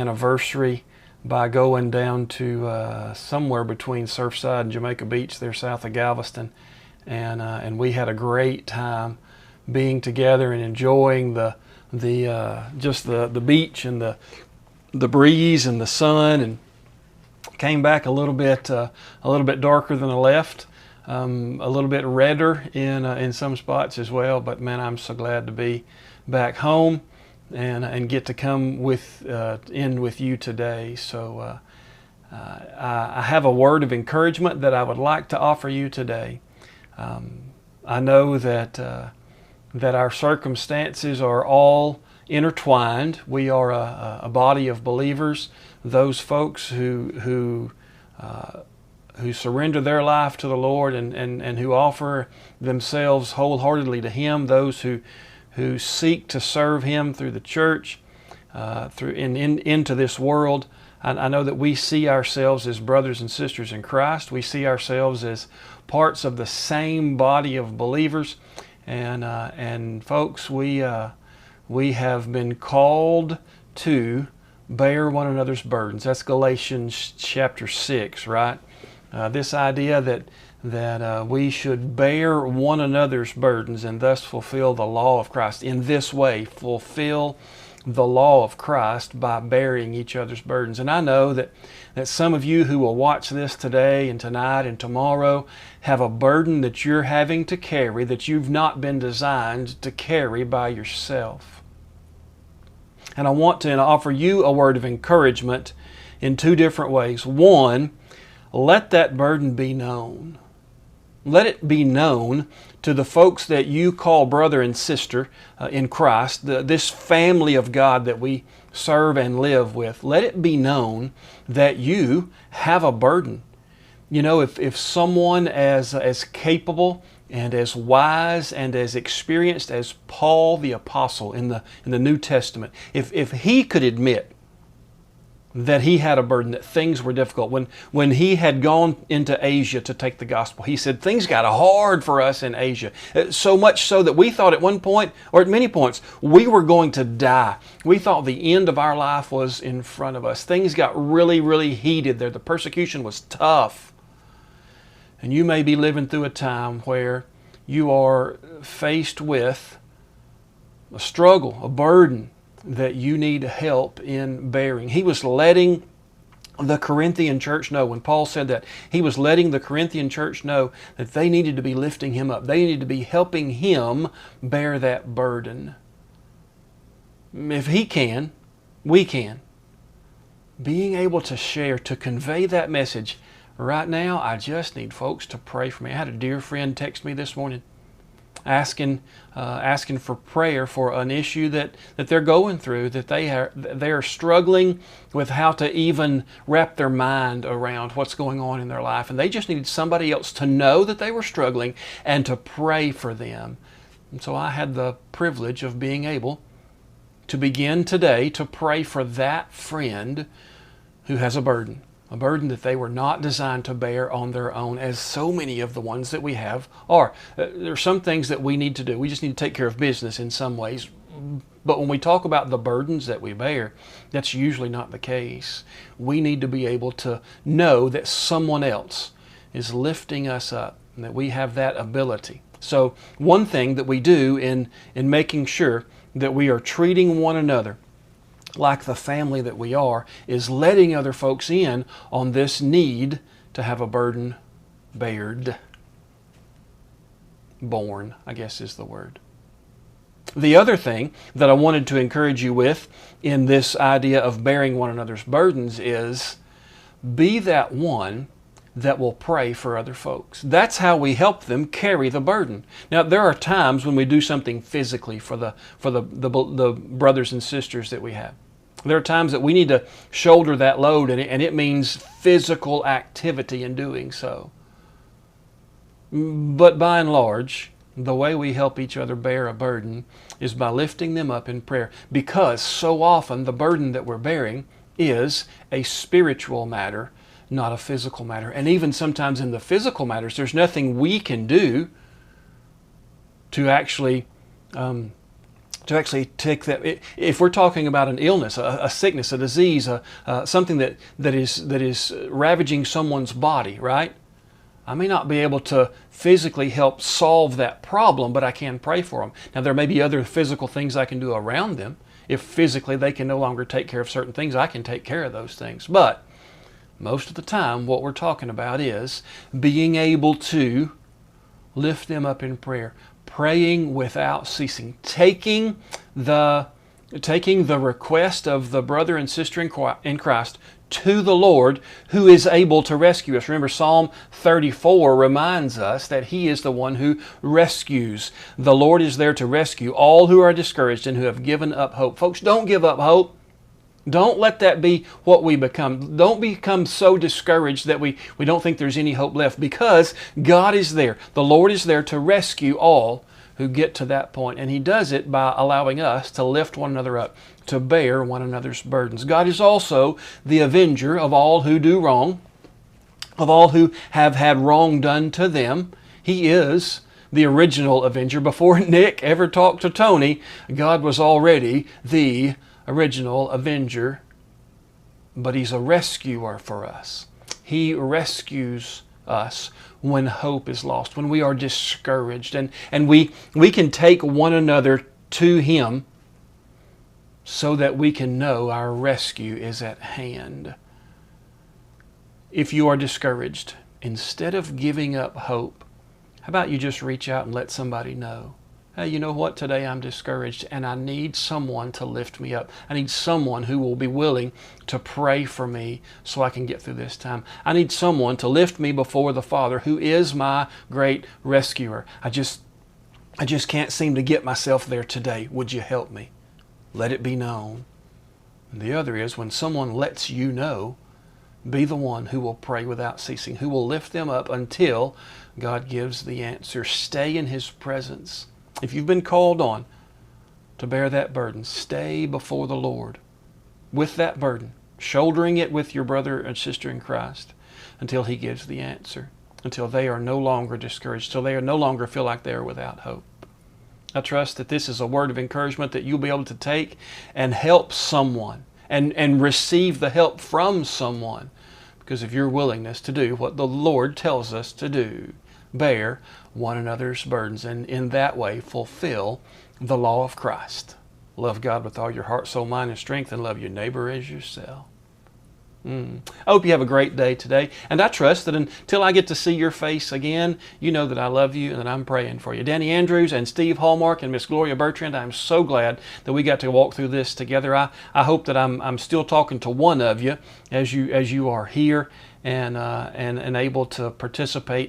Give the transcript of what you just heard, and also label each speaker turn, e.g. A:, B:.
A: anniversary by going down to somewhere between Surfside and Jamaica Beach there south of Galveston, and we had a great time being together and enjoying just the beach and the breeze and the sun, and came back a little bit darker than I left, a little bit redder in some spots as well. But man, I'm so glad to be back home and get to come in with you today. So I have a word of encouragement that I would like to offer you today. I know that our circumstances are all intertwined. We are a body of believers, those folks who surrender their life to the Lord and who offer themselves wholeheartedly to Him, those who seek to serve Him through the church, into this world. I know that we see ourselves as brothers and sisters in Christ. We see ourselves as parts of the same body of believers, and folks, we have been called to bear one another's burdens. That's Galatians chapter 6, right? This idea that we should bear one another's burdens and thus fulfill the law of Christ. In this way, fulfill the law of Christ by bearing each other's burdens. And I know that some of you who will watch this today and tonight and tomorrow have a burden that you're having to carry that you've not been designed to carry by yourself. And I want to offer you a word of encouragement in two different ways. One, let that burden be known. Let it be known to the folks that you call brother and sister in Christ, this family of God that we serve and live with. Let it be known that you have a burden. You know, if someone as capable and as wise and as experienced as Paul the Apostle in the New Testament, if he could admit that he had a burden, that things were difficult. When he had gone into Asia to take the gospel, he said, things got hard for us in Asia. So much so that we thought at one point, or at many points, we were going to die. We thought the end of our life was in front of us. Things got really, really heated there. The persecution was tough. And you may be living through a time where you are faced with a struggle, a burden that you need help in bearing. He was letting the Corinthian church know, when Paul said that, he was letting the Corinthian church know that they needed to be lifting him up. They needed to be helping him bear that burden. If he can, we can. Being able to share, to convey that message. Right now, I just need folks to pray for me. I had a dear friend text me this morning asking for prayer for an issue that they're going through, that they are struggling with how to even wrap their mind around what's going on in their life. And they just needed somebody else to know that they were struggling and to pray for them. And so I had the privilege of being able to begin today to pray for that friend who has a burden that they were not designed to bear on their own, as so many of the ones that we have are. There are some things that we need to do. We just need to take care of business in some ways. But when we talk about the burdens that we bear, that's usually not the case. We need to be able to know that someone else is lifting us up and that we have that ability. So one thing that we do in making sure that we are treating one another like the family that we are is letting other folks in on this need to have a burden borne, I guess is the word. The other thing that I wanted to encourage you with in this idea of bearing one another's burdens is be that one that will pray for other folks. That's how we help them carry the burden. Now, there are times when we do something physically for the brothers and sisters that we have. There are times that we need to shoulder that load, and it means physical activity in doing so. But by and large, the way we help each other bear a burden is by lifting them up in prayer, because so often the burden that we're bearing is a spiritual matter, not a physical matter. And even sometimes in the physical matters, there's nothing we can do to actually to actually take that. If we're talking about an illness, a sickness, a disease, something that is ravaging someone's body, right? I may not be able to physically help solve that problem, but I can pray for them. Now, there may be other physical things I can do around them. If physically they can no longer take care of certain things, I can take care of those things. But most of the time, what we're talking about is being able to lift them up in prayer, praying without ceasing, taking the request of the brother and sister in Christ to the Lord, who is able to rescue us. Remember, Psalm 34 reminds us that He is the one who rescues. The Lord is there to rescue all who are discouraged and who have given up hope. Folks, don't give up hope. Don't let that be what we become. Don't become so discouraged that we don't think there's any hope left, because God is there. The Lord is there to rescue all who get to that point. And He does it by allowing us to lift one another up, to bear one another's burdens. God is also the avenger of all who do wrong, of all who have had wrong done to them. He is the original avenger. Before Nick ever talked to Tony, God was already the original avenger, but He's a rescuer for us. He rescues us when hope is lost, when we are discouraged, and we can take one another to Him so that we can know our rescue is at hand. If you are discouraged, instead of giving up hope, how about you just reach out and let somebody know, hey, you know what? Today I'm discouraged and I need someone to lift me up. I need someone who will be willing to pray for me so I can get through this time. I need someone to lift me before the Father, who is my great rescuer. I just can't seem to get myself there today. Would you help me? Let it be known. And the other is, when someone lets you know, be the one who will pray without ceasing, who will lift them up until God gives the answer. Stay in His presence. If you've been called on to bear that burden, stay before the Lord with that burden, shouldering it with your brother and sister in Christ until He gives the answer, until they are no longer discouraged, until they no longer feel like they are without hope. I trust that this is a word of encouragement that you'll be able to take and help someone and receive the help from someone because of your willingness to do what the Lord tells us to do. Bear one another's burdens, and in that way fulfill the law of Christ. Love God with all your heart, soul, mind, and strength, and love your neighbor as yourself. I hope you have a great day today, and I trust that until I get to see your face again, you know that I love you and that I'm praying for you. Danny Andrews and Steve Hallmark and Miss Gloria Bertrand, I'm so glad that we got to walk through this together. I hope that I'm still talking to one of you as you are here and able to participate in